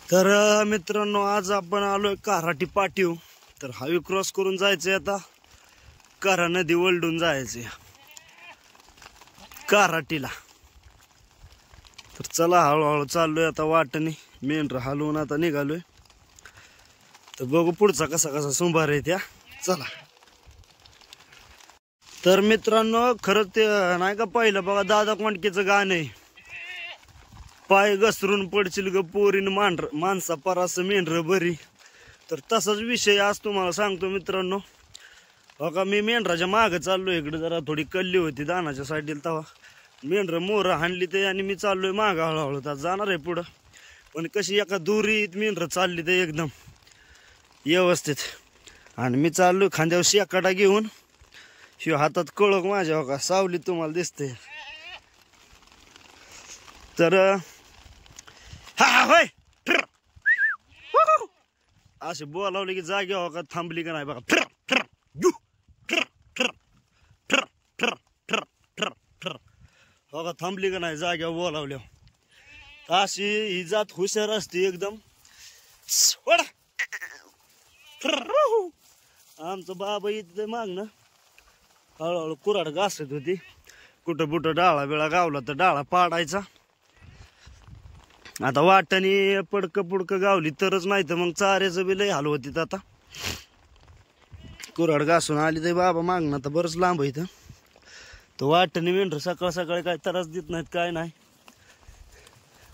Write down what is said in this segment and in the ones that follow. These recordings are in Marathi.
तर मित्रांनो आज आपण आलोय काराटी पाटीव। तर हायवे क्रॉस करून जायचंय आता कारा नदी वळडून जायचंय काराटीला। तर चला हळूहळू चाललोय आता वाटणी मेंढर हलवून आता निघालोय। तर बघू पुढचा कसा कसा सुंभार आहे त्या चला। तर मित्रांनो खरंच ते नाही का पहिलं बघा दादा कोंडकेचं गाणं आहे, पाय घसरून पडशील ग पोरीन माणसा परास मेंढर बरी। तर तसाच विषय आज तुम्हाला सांगतो मित्रांनो। बघा मी मेंढराच्या मागे चाललोय, इकडे जरा थोडी कल्ली होती दानाच्या साईडला, तेव्हा मेंढर मोर हाणली ते आणि मी चाललोय माग हळूहळू तर जाणार आहे पुढं। पण कशी एका दुरीत मेंढर चालली ते एकदम व्यवस्थित, आणि मी चाललोय खांद्यावर शेकाटा घेऊन, शिव हातात कळक माझ्या बघा सावली तुम्हाला दिसते। तर हा होय असे बोलावले की जागे हो का थांबली का नाही बघा, हो का थांबली का नाही जाग्यावर बोलावल्या। अशी ही जात हुशार असते एकदम। आमचं बाबा इथे माग ना हळूहळू कुऱ्हाड घासत होती, कुठं बुटं डाळा बिळा गावला तर डाळा पाडायचा। आता वाटणी पडकं पुडकं गावली तरच, नाही तर मग चाऱ्याचं बी लय हाल होती। आता कुऱ्हाड घासून आली तर बाबा मागणं तर बरंच लांब इथं। तर वाटणी मेंढर सकाळ सकाळी काय त्रास देत नाहीत काय नाही,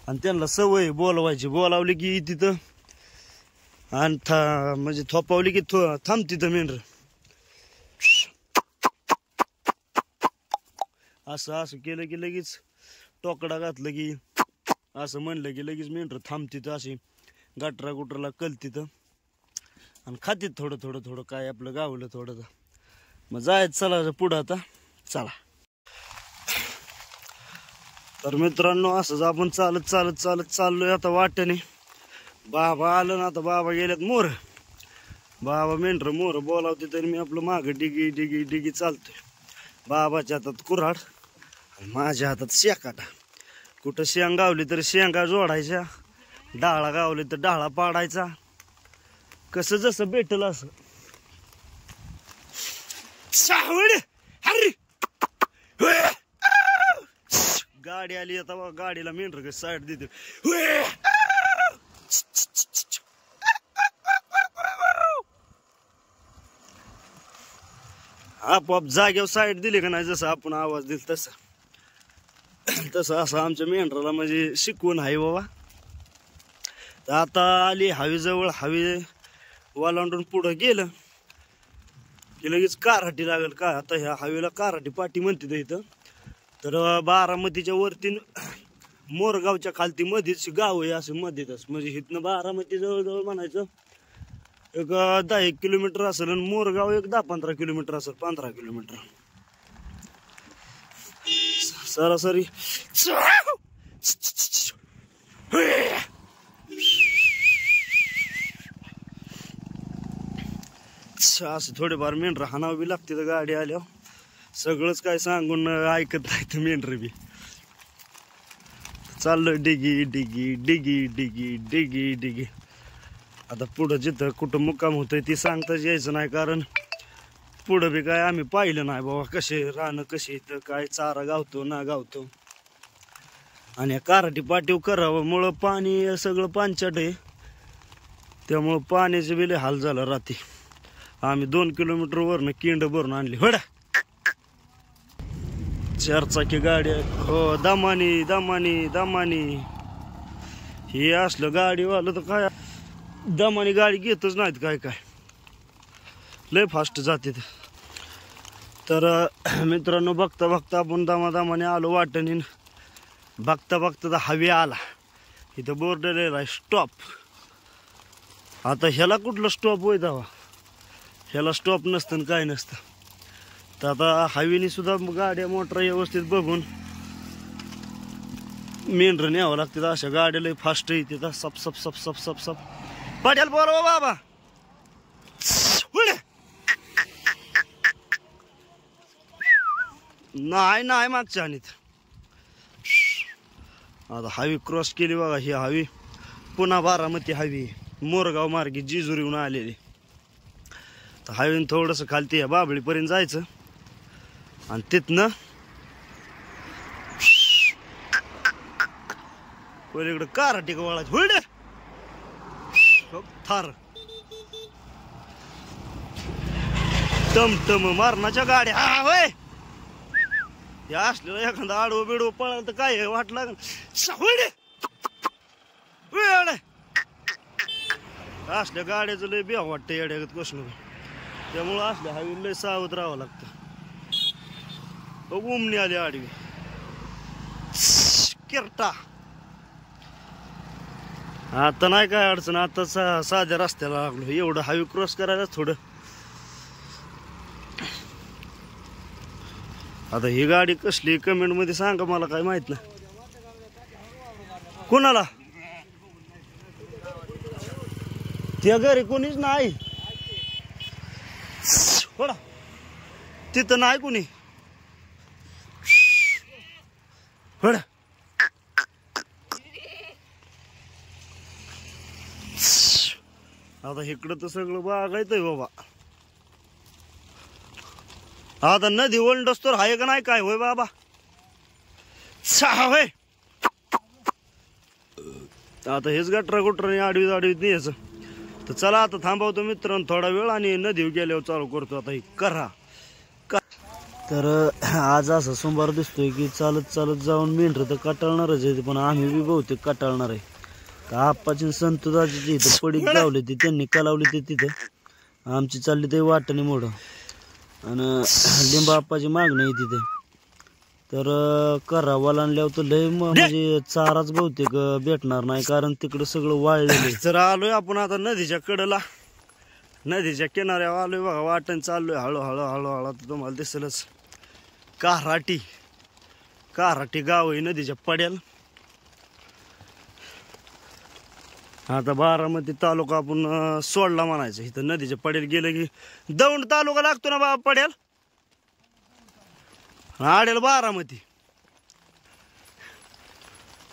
आणि त्यांना सवय बोलवायची, बोलावली की तिथं आणि म्हणजे थोपावली की थांब तिथं मेंढर। असं असं केलं की लगेच टोकडा घातलं की असं म्हणलं की लगेच मेंढर थांबतीत, अशी गटरा गुटराला कलतीत आणि खातीत थोडं थोडं थोडं काय आपलं गावलं थोडं। मग जायचं चला पुढं आता चला। तर मित्रांनो असंच आपण चालत चालत चालत चाललोय आता वाटेने। बाबा आलं ना, आता बाबा गेल्यात मोर, बाबा मेंढर मोर बोलावते तरी मी आपलं माग डिगी डिगी डिगी चालतोय। बाबाच्या हातात कुऱ्हाड आणि माझ्या हातात शेकाटा। कुठं शेंग गावली तर शेंगा जोडायच्या, डाळा गावली तर डाळा पाडायचा, कसं जसं भेटल असं। गाडी आली आता बघा, गाडीला मेंढर साईड देते। आपोआप जागेवर साईड दिली का नाही, जसं आपण आवाज दिल तसं तसं असं आमच्या मेंढराला म्हणजे शिकवून आहे बाबा। तर आता आली हवेजवळ, हवे वालांडून पुढं गेलं की लगेच काराटी लागल का। आता ह्या हवेला काराटी पाटी म्हणते इथं। तर बारामतीच्या वरती मोरगावच्या खालती मध्येच गाव आहे असं मध्येच, म्हणजे इथनं बारामती जवळजवळ म्हणायचं एक 10-1 किलोमीटर असेल, आणि मोरगाव एक 10-15 किलोमीटर असेल, 15 किलोमीटर सरासरी। असं थोडेफार मेंढर हाणावं बी लागते तर गाडी आल्यावर, सगळंच काय सांगून ऐकत नाही तर मेंढर बी। चाललोय डिगी डिगी डिगी डिगी डिगी डिगी। आता पुढं जिथं कुठं मुक्काम होतंय ती सांगताच यायचं नाही, कारण पुढं बी काय आम्ही पाहिलं नाही बाबा कसे रानं कसे इथं काय चारा गावतो ना गावतो। आणि काराटी पाटीव करावं मुळं पाणी सगळं पाणचट आहे, त्यामुळं पाण्याचे बी लय हाल झाला रात्री। आम्ही 2 किलोमीटर वरनं किंड भरून आणली। होडा 4 चाकी गाडी हो, दमानी दमानी दमानी। हे असलं गाडीवालं तर काय दमानी गाडी घेतच नाहीत, काय काय लय फास्ट जाते। तर मित्रांनो बघता बघता आपण दमादमाने आलो वाटणी। बघता बघता तर हवे आला, इथं बोर्ड लिहिलाय स्टॉप। आता ह्याला कुठलं स्टॉप होय दावा, ह्याला स्टॉप नसतं काय नसतं। तर आता हवेने सुद्धा गाड्या मोटर व्यवस्थित बघून मेंढर न्यावं लागते। अशा गाड्या लय फास्ट येते, सप सप सप सप सप सप। पाटील बोलवा बाबा, नाही नाही मागच्या आणीत। आता हवी क्रॉस केली बघा, ही हवी पुन्हा बारामती हायवे मोरगाव मार्गे जेजुरीहून आलेली. तर हायवेन थोडंसं खालती या बाबळीपर्यंत जायचं आणि तिथनं पलीकडं काराटी वळायचं. होईल थार टमटम मारणाच्या गाड्या. हा होय या असलेलं एखादा आडवं बिडवं पळाल तर काय वाट लागल. असल्या गाड्याचं लय बिहा वाटतं येड्यागत कसं. त्यामुळं असल्या हवी लय सावध राहावं लागतं. उमणी आली आडवी किरटा. आता नाही काय अडचण. आता साध्या रस्त्याला लागलो. एवढं हायवे क्रॉस करायला थोडं. आता ही गाडी कसली कमेंट मध्ये सांगा मला काय माहित ना. कोणाला त्या घरी कोणीच नाही. तिथं नाही कोणी. आता इकडं तर सगळं बागायचंय बाबा. आता नदी ओलंडस तर आहे का नाही काय होय बाबा. होय आता हेच गटरा गुटरा आडवीत आडवीत न्यायचं. तर चला आता थांबवतो मित्रांनो थोडा वेळ आणि नदीवर गेल्यावर चालू करतो आता. ही करा तर आज असं सोमवार दिसतोय की चालत चालत जाऊन मेंढर तर कटाळणारच आहे. पण आम्ही बी बहुतेक कटाळणार आहे. तर आप्पाची संतोदाची इथं पडीत गावले ती त्यांनी कलावली ते तिथं. आमची चालली ते वाटणी मोडं आणि लिंबा आप्पाची मागणी आहे तिथे. तर करावाला आणल्यावर तर लय म्हणजे चाराच बहुतेक भेटणार नाही कारण तिकडं सगळं वाळलेलं. तर आलोय आपण आता नदीच्या कडेला. नदीच्या किनाऱ्यावर आलोय बघा. वाटण चाललोय हळूहळू हळूहळू. आता तुम्हाला दिसेलच काराटी. काराटी गाव आहे नदीच्या पड्याला. आता बारामती तालुका आपण सोडला म्हणायचं. इथं नदीच्या पड्याला गेलं की दौंड तालुका लागतो ना बाबा पड्याला. आडेल बारामती.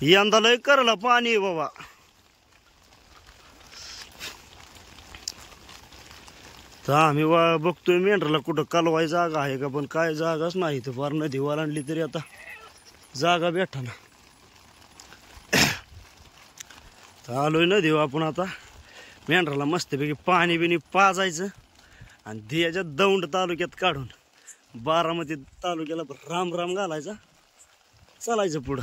यंदा लय करला पाणी आहे बाबा. तर आम्ही बघतोय मेंढराला कुठं कालवाय जागा आहे का. पण काय जागाच नाही. तर फार नदी वालांडली तरी आता जागा भेटा ना. तर आलोय नदी आपण आता मेंढराला मस्तपैकी पाणी बिनी पाजायचं आणि धियाच्या दौंड तालुक्यात काढून बारामती तालुक्याला राम राम घालायचा. चालायचं पुढं.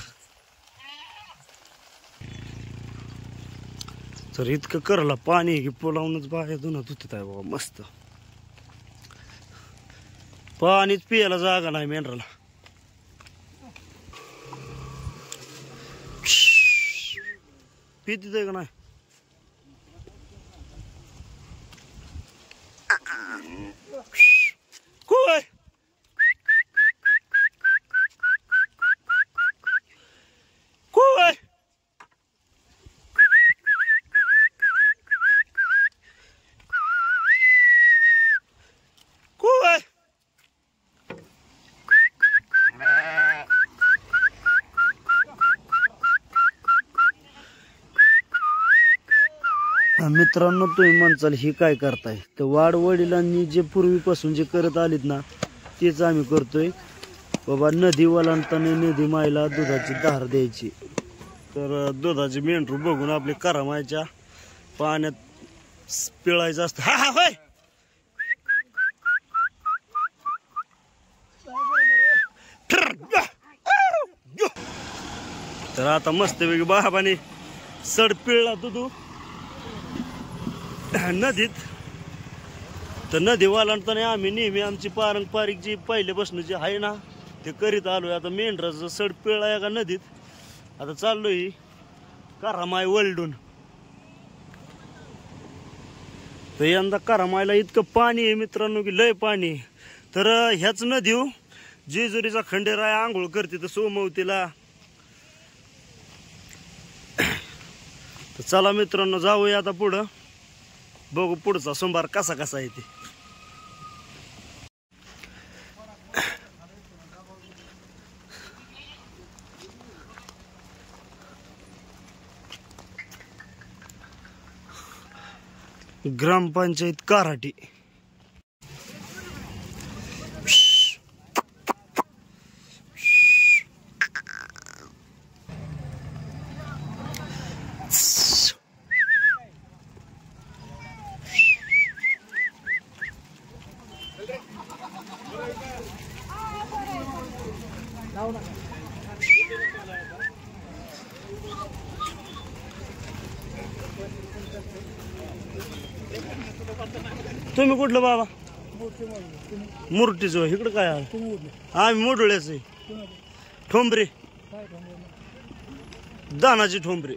तर इतकं करला पाणी की पोलावूनच बाहेर धुणं धुत आहे बाबा. मस्त पाणीच पियाला जागा नाही मेंढराला. पितीच आहे का नाही. कोय कोय कोय. मित्रांनो तुम्ही म्हणचाल ही काय करताय. तर वाडवडिलांनी जे पूर्वीपासून जे करत आलीत ना तेच आम्ही करतोय बाबा. नदी ओलांडताना नदी मायला दुधाची धार द्यायची. तर दुधाची मेंढरू बघून आपले करमायच्या पाण्यात पिळायचं असतं. हा हा होय. तर आता मस्तपैकी बाबाने सड पिळला तू नदीत. तर नदी वालांडताना आम्ही नेहमी आमची पारंपरिक जी पहिल्यापासून जे आहे ना ते करीत आलोय. आता मेंढराचं सड पिळाय का नदीत. आता चाललोय करामाय वलडून. तर यंदा करामायला इतकं पाणी आहे मित्रांनो की लय पाणी. तर ह्याच नदीव जेजुरीचा खंडेराय आंघोळ करते तर सोमवतीला. तर चला मित्रांनो जाऊया आता पुढं. बघू पुढचा सोमवार कसा कसा येते. ग्रामपंचायत काराटी. तुम्ही कुठलं बाबा? मुरटीच. इकडं काय आहे? आम्ही मोडुळ्याच आहे. ठोंबरे, दानाची ठोंबरे.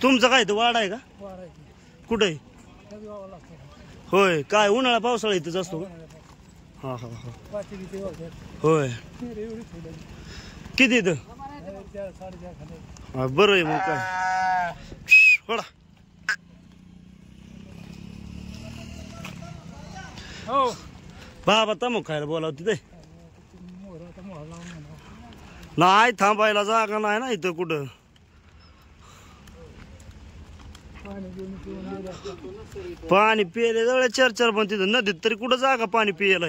तुमचं काय तर वाडा आहे का? कुठे? होय. काय उन्हाळा पावसाळा इथंच असतो का? हा हा हा. होय. किती इथं? हा बरं आहे मग काय. पडा. बाबा तमक खायला बोलावते ते. नाही थांबायला जागा नाही ना इथं कुठं. पाणी पियाले जवळ 4-4 पण तिथं नदीत तरी कुठं जागा पाणी पियाला.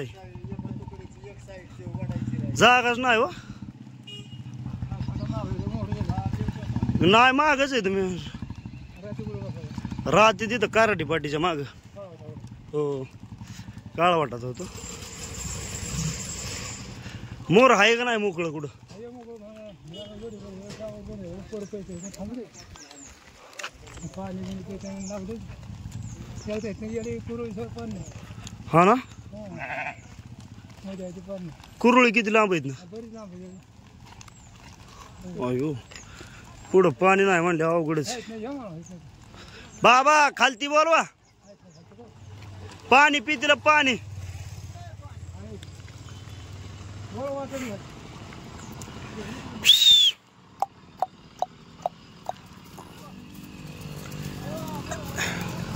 जागाच नाही हो. नाही मागच आहे तुम्ही. राहते तिथं काराटी पाटीच्या माग. हो काळा वाटत होतो. मोर आहे का नाही मोकळं कुठं? हा ना. कुरुळी किती लांब आहेत ना? अयो पुढं पाणी नाही म्हणले अवघडच. बाबा खालती बोलवा. पाणी पितील पाणी.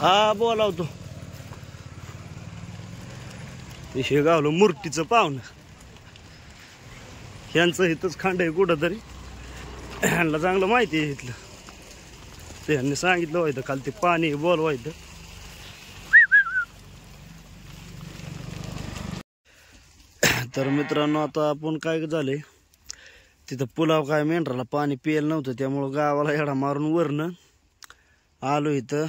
हा बोलावतो. हे गावलं मूर्तीचं पाहुणं. ह्यांचं इथंच खांड आहे कुठं तरी. ह्यांना चांगलं माहिती आहे इथलं. ते ह्यांनी सांगितलं व्हायचं खालती पाणी बोलवायचं. तर मित्रांनो आता आपण काय झालंय तिथं पुलाव काय मेंढराला पाणी प्यायला नव्हतं त्यामुळं गावाला येडा मारून वरनं आलो. इथं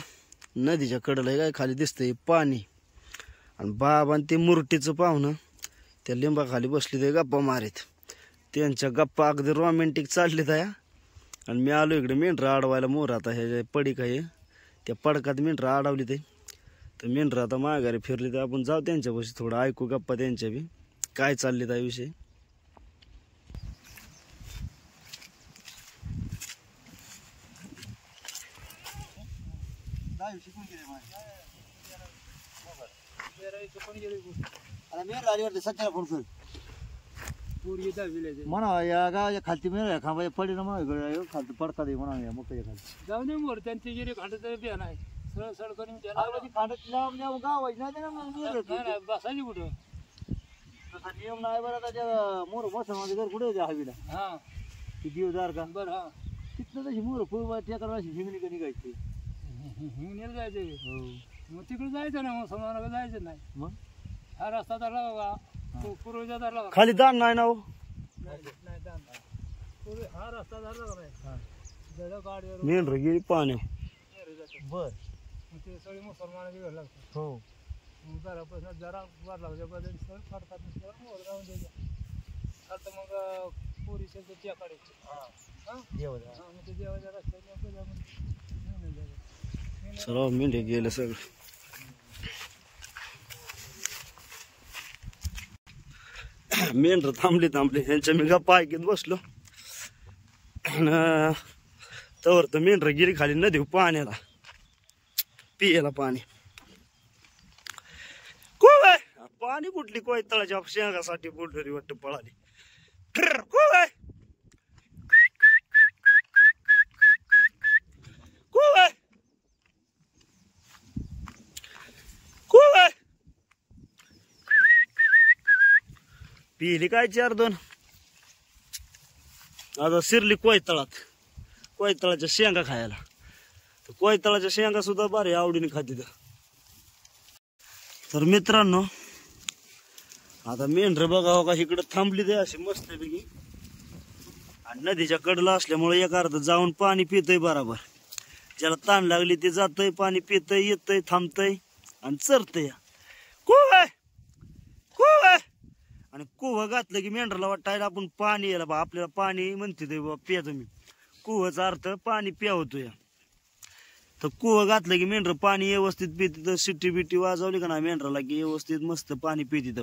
नदीच्या कडेला काय खाली दिसतंय पाणी. आणि बाबा ते मुरटीचं पाहुणं त्या लिंबाखाली बसले ते गप्पा मारीत. त्यांच्या गप्पा अगदी रोमॅन्टिक चालले त्या. आणि मी आलो इकडे मेंढरा अडवायला. मोर आता ह्या पडीक आहे त्या पडकात मेंढरा अडवली ते. तर मेंढरा आता माघारी फिरली. तर आपण जाऊ त्यांच्यापाशी थोडं ऐकू गप्पा त्यांच्या बी काय चालले त्या विषयी. म्हणा या गावाच्या खालती मिळाल्या खांबा पडी ना म्हणा खालती पडका दे म्हणा मग खाली जाऊ नये मोर त्यांची गिरी खांडत बिया नाही सरळ सरळ करून खांडत गाव बसायची कुठं तसा नियम नाही. बरं आता त्या मोर बसा घर कुठे होत्या हवीला. हा ती दिवदार का बरं. हा तिथनं तशी मोर फुल टेकाला अशी हिंगणी का निघायची. हिंगणीला जायचं मग तिकडे जायचं ना. मग समाजाला जायचं नाही. मग हा रस्ता धरला बाबा पूर्वीचा धरला खाली दान नाही ना हो. हा रस्ता धरला का नाही गाडीवर मेंढर गेली पाणी. बर मग ते सगळे मुसलमानाचे घर लागतात. हो मग घरापासून जरा वर लागल्या बदल सगळं फडतात मोर जाऊन द्यायचं. आता मग पोरीच्या त्या काढायचे देवाच्या. मग ते देवाच्या रस्त्याने सर्व मेंढे गेले सगळं. मेंढर थांबले ह्यांच्या मी गप्पा ऐकत बसलो. तवर तर मेंढर गिरी खाली नदी पाण्याला पियाला पाणी. पाणी कुठली कोयतळाच्या शेंगासाठी बोलरी वाटत पळाली. पिली काय 4-2. आता शिरली कोयतळात. कोयतळाच्या शेंगा खायला. कोयतळाच्या शेंगा सुद्धा भारी आवडीने खाते. तर मित्रांनो आता मेंढर बघा हो का इकडं थांबली ते अशी मस्तपैकी, आणि नदीच्या कडला असल्यामुळे एक अर्ध जाऊन पाणी पितय बराबर. ज्याला ताण लागली ते जातय, पाणी पितय, येतय, थांबतय आणि चरतय. आणि कुह घातलं की मेंढराला वाटायला आपण पाणी यायला बा, आपल्याला पाणी म्हणते ते बाबा प्या तुम्ही. कुहचा अर्थ पाणी प्या होतो या. तर कुह घातलं की मेंढर पाणी व्यवस्थित पित, शिट्टी बिट्टी वाजवली का ना मेंढराला की व्यवस्थित मस्त पाणी पित.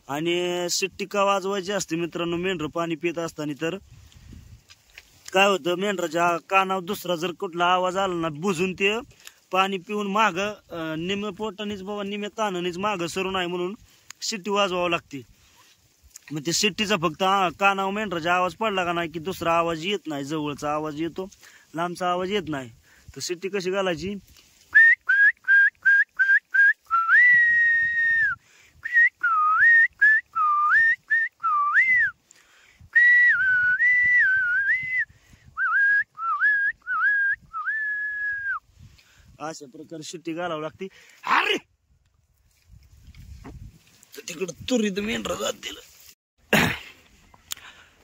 आणि शिट्टी का वाजवायची असते मित्रांनो मेंढर पाणी पित असताना, तर काय होतं मेंढराच्या कानावर दुसरा जर कुठला आवाज आला ना बुजून ते पाणी पिऊन माग निम्या पोटानेच बाबा निम्या तानानेच माग सरू नाही म्हणून शिट्टी वाजवावं लागते. मग ते शिट्टीचा फक्त कानावर मेंढराचा आवाज पडला का नाही की दुसरा आवाज येत नाही, जवळचा आवाज येतो, लांबचा आवाज येत नाही. तर शिट्टी कशी घालायची, अशा प्रकारे शिट्टी घालावं लागते. अरे तिकडं तुरीत मेंढर जातील.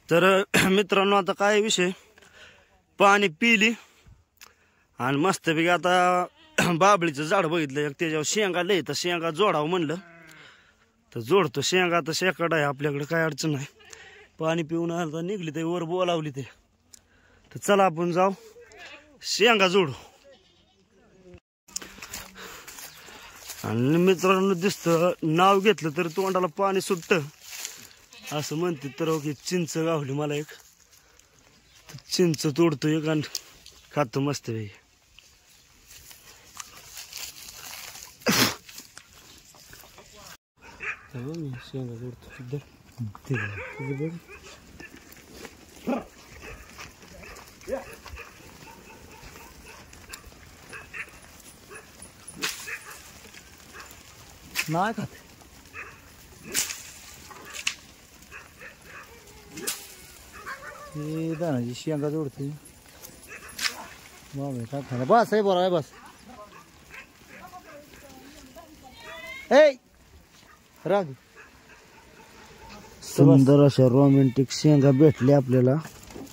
तर मित्रांनो आता काय विषय, पाणी पिली आणि मस्तपैकी आता बाबळीचं झाड बघितलं त्याच्यावर शेंगा लय, तर शेंगा जोडावं म्हणलं तर जोडतो. शेंगा तर शेकाड आहे आपल्याकडे, काय अडचण नाही. पाणी पिऊन आलं तर निघली ते वर बोलावली ते. तर चला आपण जाऊ शेंगा जोडू. आणि मित्रांनो दिसतं नाव घेतलं तर तोंडाला पाणी सुटतं असं म्हणते. तर ओके चिंच गावली मला एक, चिंच तोडतो एक आणि खातो मस्त पैकी. शेंगा तोडतो नाही खात. हे दाण्याची शेंगा जोडते बस. आहे बरं आहे बस. राग सुंदर अशा रोमॅन्टिक शेंगा भेटल्या आपल्याला,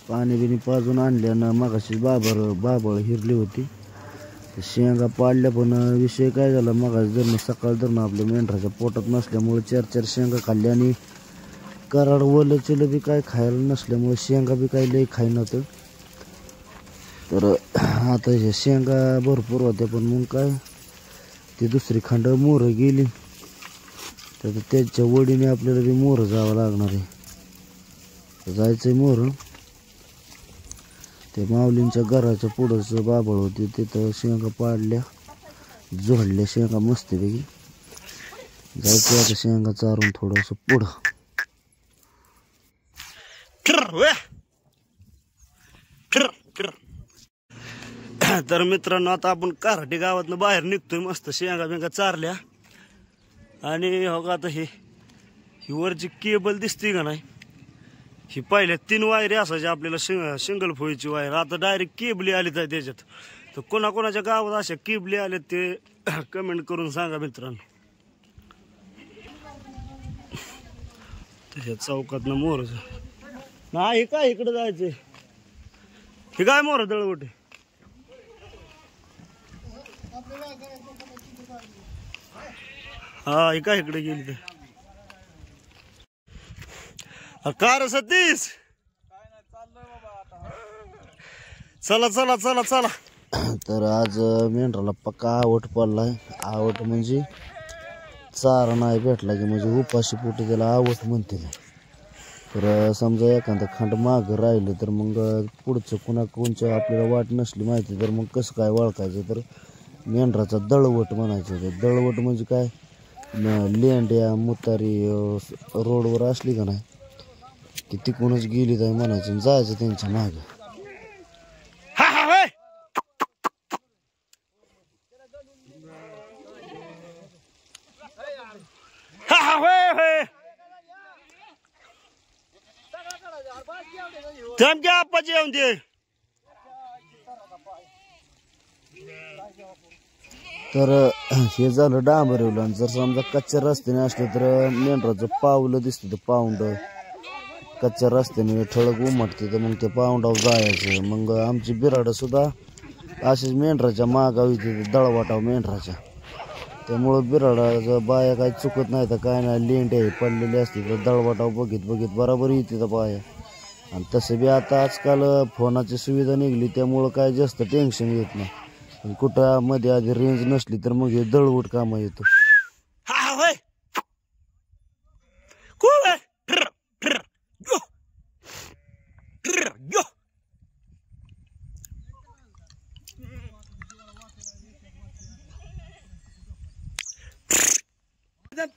पाणी बिनी पाजून आणल्यानं. मगाशी बाबळ हिरली होती, शेंगा पाडल्या. पण विषय काय झाला, मगाशी धरणं सकाळ धरणं आपल्या मेंढराच्या पोटात नसल्यामुळे 4-4 शेंगा खाल्ल्या आणि कराड वलं चिलं बी काय खायला नसल्यामुळे शेंगा बी काही लई खाई नव्हतं. तर आता ह्या शेंगा भरपूर होत्या, पण मग काय ती दुसरी खांड मोहरं गेली, तर त्याच्या वडीने आपल्याला बी मोहरं जावं लागणार आहे. जायचंय मोहरं. ते माऊलींच्या घराच्या पुढंच बाबळ होती, तिथं शेंगा पाडल्या, जोडल्या शेंगा मस्तपैकी. जायचं आता शेंगा चारून थोडंसं पुढं. तर मित्रांनो आता आपण काराटी गावातनं बाहेर निघतोय, मस्त शेंगा बिंगा चारल्या. आणि हो का आता ही वरची केबल दिसते का नाही, ही पहिल्या 3 वायरी असायच्या आपल्याला सिंगल फोळीची वायर, आता डायरेक्ट केबली आली आहे त्याच्यात. तर कोणाकोणाच्या गावात अशा केबली आल्या ते कमेंट करून सांगा मित्रांनो. त्याच्या चौकातनं मोर नाही काय इकडे जायचंय, हे काय मोर दळवटे. हा हे काय इकडे गेली तर का रे सतीश, चला चला चला चला. तर आज मेंढराला पक्का आवट पडलाय. आवट म्हणजे चारा नाही भेटला की म्हणजे उपाशी पोटी त्याला आवट म्हणते. तर समजा एखादा खंड माग राहिलं तर मग पुढचं कोणच्या आपल्याला वाट नसली माहिती तर मग कसं काय ओळखायचं, तर मेंढराचा दळवट म्हणायचं. ते दळवट म्हणजे काय, लेंड्या मुतारी रोडवर असली का नाही की तिकडूनच गेली काय म्हणायचं, जायचं त्यांच्या माग. आप्पाची येऊन ते तर हे झालं डांबरवलं. आणि जर समजा कच्च्या रस्त्याने असलं तर मेंढराचं पावलं दिसतं, तर पाऊंड कच्च्या रस्त्याने ठळक उमटते, तर मग ते पाऊंडावर जायचं. मग आमची बिराडं सुद्धा अशीच मेंढराच्या मागावी तिथे दळवाटाव मेंढराच्या. त्यामुळं बिराडाचं बाया काही चुकत नाही तर काय नाही, लेंड्या पडलेली असते तर दळवाटाव बघित बघित बरोबर येते तर बाया. आणि तसं बी आता आजकाल फोनाची सुविधा निघली त्यामुळं काय जास्त टेन्शन येत नाही. पण कुठं मध्ये आधी रेंज नसली तर मग हे दळवट कामा येतो.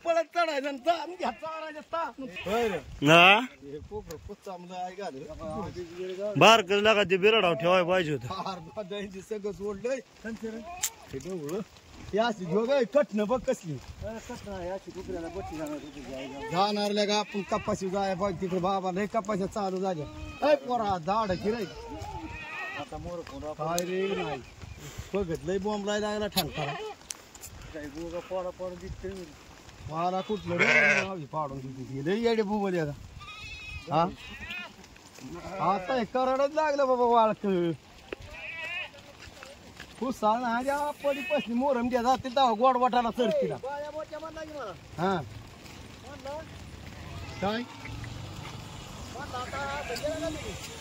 पळत चढायचं बारक लागा ते बिराडाव ठेवाय पाहिजे होतं. सगळं सोडलंय कटणं बघ कसली जाणार का आपण कपाशी जाय पाहिजे तिकडे. बाबा नाही कपाशा चालू झाल्या पोरा झाड गिराय आता मोर काय रे नाही बघत लय बॉम्ब लागला ठणकाला पोरा पोरा दिसते मला कुठलं पाडून दिली येडे बुबल हा आता हे कराडच लागलं बाबा वाळक खुसाळ पडी पसली मोरम द्या जाते तेव्हा गोड वाटाला चढतीला. हा काय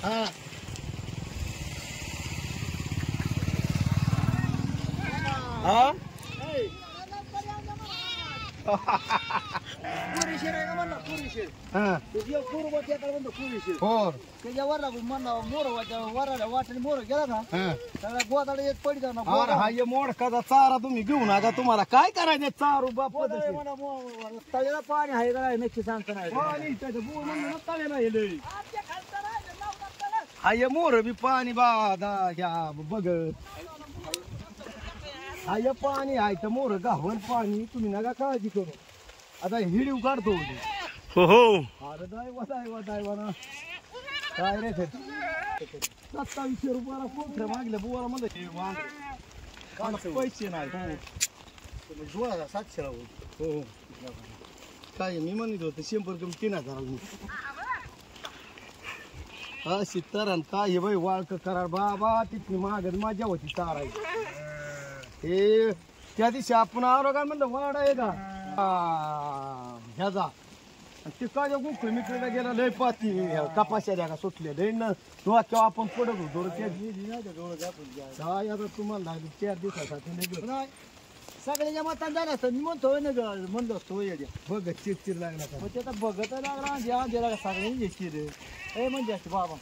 हा हा मोड कदा चारा तुम्ही घेऊ नका. तुम्हाला काय करायचं चारू बाप तळ्याला पाणी आहे का नक्की सांगता नाही हाय मोर बी पाणी बघ हाय पाणी आहे तर मोर गावल पाणी तुम्ही नका काळजी करू. आता हिडीव काढतो हो हो अरे दायवा ना काय रे 2700 रुपयाला कोणत्या मागल्या बुवाला मध्ये पैसे नाही 2700 हो काय मी म्हणत होतो 100 कमी 3000 अशी तर काय बाई वाळक करार बाबा तिथली मागत माझ्या होती चारायची. हे त्या दिवशी आपण आलो काय म्हणलं वाडा आहे का ह्याचा तिकडच्या गुखळ मित्राला गेला लय पाती कपाशा द्या का सुटले लय न किंवा आपण पडत होतो काय आता तुम्हाला लागली 4 दिवसासाठी नाही सगळ्याच्या मतान झालं असतं. मी म्हणतो ना म्हणलो असतो बघ चिरचिर लागला का ते आता बघत लागला द्या सगळ्यांनी चिर हे म्हणजे असते बाबा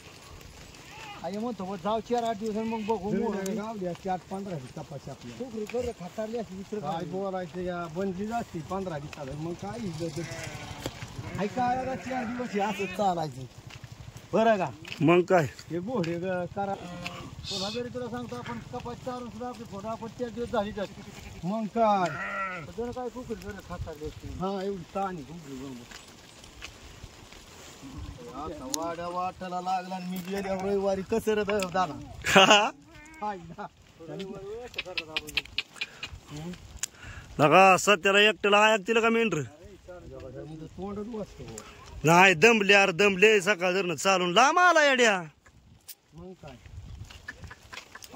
आई म्हणतो जाऊ 4-8 दिवसांनी मग बघू गावली असते 8-15 कपाशी आपली कर खातारली असते दुसरं काय बोलायचं या बनली असते 15 दिवसाला मग काय काय 4 दिवस असं चालायचं बरं का. मग काय हे घोडे करा पुन्हा जरी तुला सांगतो आपण कपाशी चारून सुद्धा आपली फोटो आपण 4 दिवस झालीच असते. मग काय काय कुकडी खातारली असते हा एवढी ताणी कुकडी बरोबर आता वाड्या वाटायला लागला. मी गेल्या रविवारी कसं दाना लगा सत्याला एकट्याला ऐकतील का मेंढर तोंडच वाचतो नाही. दमले अरे दमले सकाळ जर चालून लांब आला येड्या. मग काय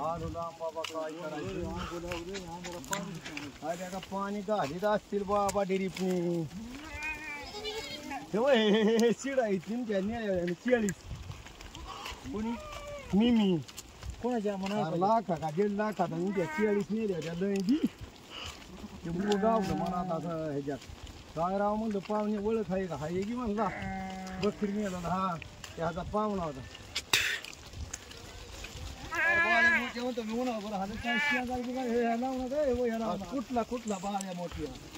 आलो लांब बाबा काय का पाणी घालीत असतील बाबा डिरीपनी शिड आहे तुमच्या 40 कोणी मी कोणाच्या म्हणा लाखा का 1.5 लाखात 40 नेल्या त्या दही ते गावलं मला आता ह्याच्यात काय राव म्हणलं पाहुणे ओळख आहे का हाय की म्हणला बकरी नेला हा त्याचा पाहुणा होता. कुठला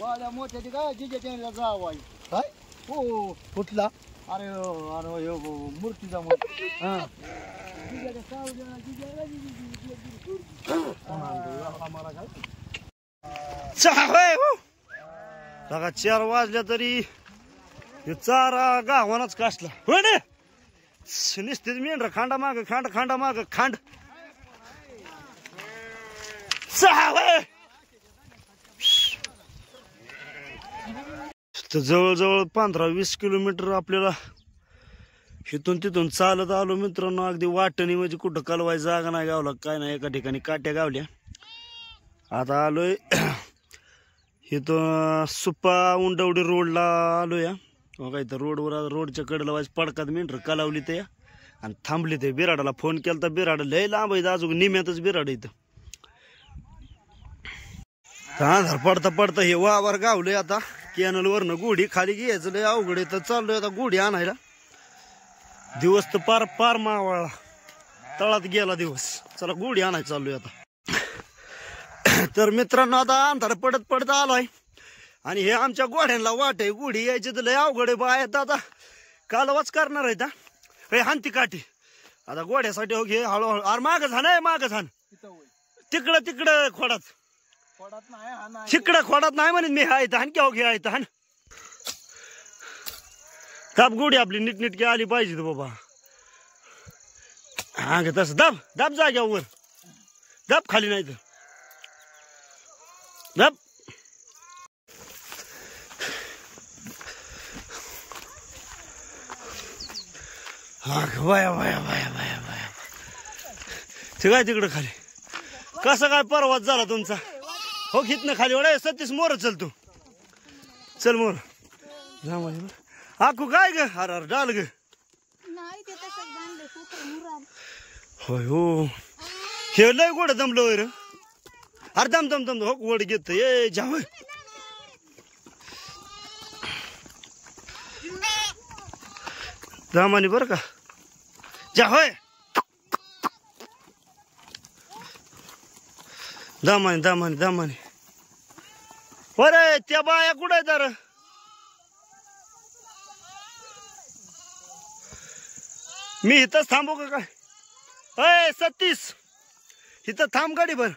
बाळ्या मोठ्याची काय जिच्या जाव आहे काय हो कुठला अरे अरे मूर्तीचा लगा 4 वाजल्या तरी चारा गावानाच कासला होय ना. निस्तीच मेंढर खांडा माग खांड तर जवळजवळ 15-20 किलोमीटर आपल्याला इथून तिथून चालत आलो मित्रांनो. अगदी वाटणी म्हणजे कुठं कालवाय जागा नाही गावला काय नाही. एका ठिकाणी काट्या गावल्या. आता आलोय इथं सुप्पा उंडवडी रोडला आलोय. बघा इथं रोडवर रोडच्या कडेला वाज पडकात मेंढर कालावली ते आणि थांबली ते. बिराडाला फोन केला तर बिराड लय लांब आहे. अजून निम्यातच बिराड इथं. अंधार पडता पडता हे वावर गावलंय. आता कॅनल वरनं गुढी खाली घ्यायचं लय अवघड आहे. तर चाललोय आता गुढी आणायला. दिवस तर पार पार मावळला. तळात गेला दिवस. चला गुढी आणायला चाललोय आता. तर मित्रांनो आता अंधार पडत पडत आलोय आणि हे आमच्या गोड्यांना वाट आहे. गुढी यायची तर लय अवघड आहे. बाहेर आता कालवाच करणार आहे. हे हानती काठी आता गोड्यासाठी हो घे हळूहळू. अरे माग झाण आहे माग झाण. तिकडं तिकडं खोडात तिकडं खोडात नाही म्हणेन मी. हा इथं हान की हो घे इथं हान. दाब गुढी आपली नीटनीटकी आली पाहिजे बाबा. हा ग तसं दाब दाब जाग्यावर दाब खाली नाही तर दाब. हा वाया वाया वाया वाया वाया. ते काय तिकडं खाली कसं काय परवाच झाला तुमचा. हो घेत ना खाली वडा. सतीश मोर चल तू चल मोर जा माझ्या. आखू काय ग. अरे डाल ग. होय हो हे लय गोड दमलो रे. अरे दम दम दम हो वड घेत ये जाव. दामानी बर का जा होय. दामानी दामानी दामानी. अरे त्या बाया कुठे तर मी इथंच थांबू का काय. अय सतीश इथं थांब गाडी भर.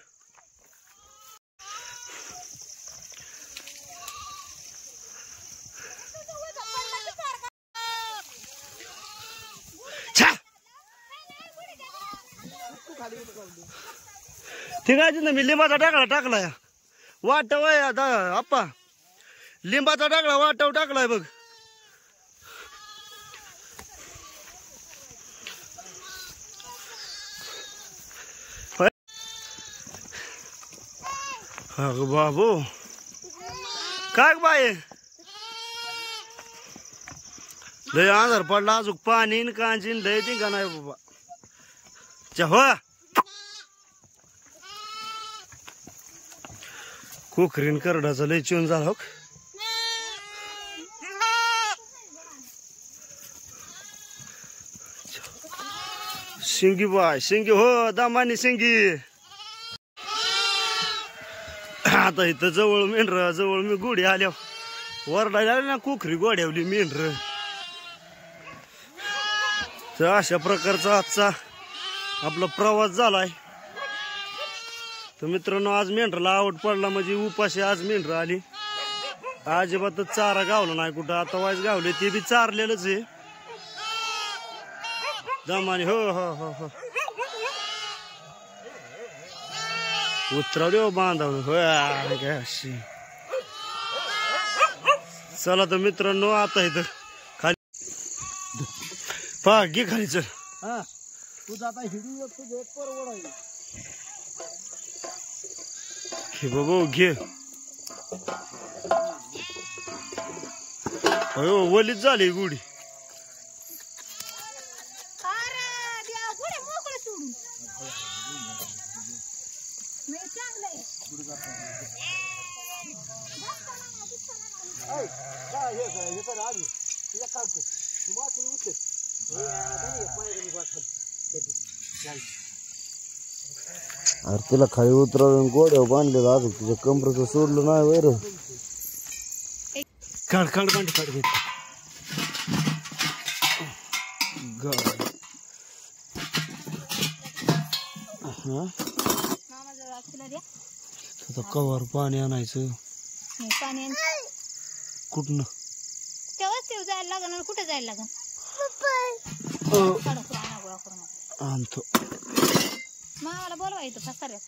ठीक आहे ना. मी लिंबाचा टाकला टाकलाय वाटव आहे आता आप्पा. लिंबाचा टाकला वाटव टाकलाय बघ. अगं बाबू काय बाय लय आजार पडला. अजून पाणी कांची लय ती का नाही बाबा. हो कोकरीन करडाचा लय चिवून झाला हो. शिंगी बाय शिंगी हो दामानी शिंगी. आता इथं जवळ मेंढर जवळ मी गुढी आल्या वरडायला ना कोकरी गोड्यावली मेंढर. तर अशा प्रकारचा आजचा आपला प्रवास झालाय. तर मित्रांनो आज मेंढराला आवड पडला म्हणजे उपाशी आज मेंढर आली. अजिबातच चारा गावला नाही कुठं. आता वाईज गावले ते बी चारलेलंच आहे दमाने. हो हो हो हो उतराव बांधाव काय अशी. चला तर मित्रांनो आता इथं खाली पा घे खाली चल. तुझा आता हिडू तुझे परवड आहे. घे बाबा घे. अयो वलीच झाली गुढी. अरे तिला खाली उतरवून गोड्या बांधलेलं अजून तुझ्या कमरेचं सोडलं नाही वर. काढ काढ काढ काढ घेत कवर पाणी आणायचं. कुठनं तेव्हाच जायला लागन. कुठे जायला लागन आणतो. मामाला बोलवा इथं फसाऱ्यात.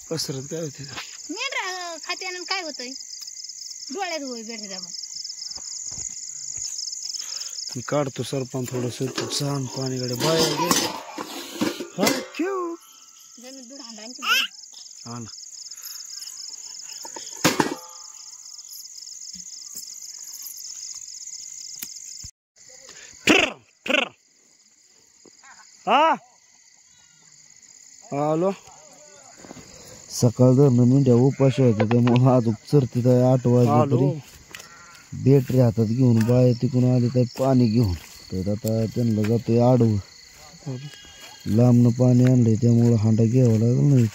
कसरत काय होते मेंढरा खात्यानं काय होतंय डोळ्यात होय भेटते त्यामुळे मी काढतो सरपंच थोडस छान पाणीकडे बाहेर गे हा क्यू जमीन दूध हांडा हा ना हा आलो सकाळ धरणं मेंढ्या उपाशी होत्या त्यामुळे अजून चरती काय 8 वाजले आलो तरी बॅटरी हातात घेऊन बाया तिकडून आले काय पाणी घेऊन तर आता त्यांना जातोय आडवं लांबनं पाणी आणलंय त्यामुळं हांडा घ्यावा लागेल नाही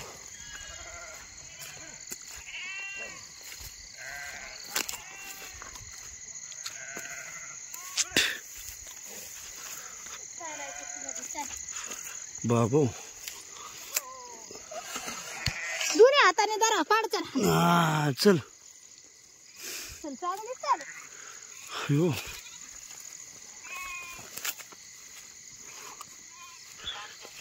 बाबू दोन्ही हाताने धरा काढ चल चल चल चांगली चाल अयो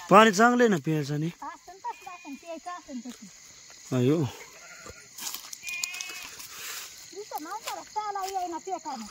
पाणी चांगलं आहे ना पियाचं आणि असं तसलं असं प्यायचं असं तसं अयो माणसाला चाला येईना पेटानं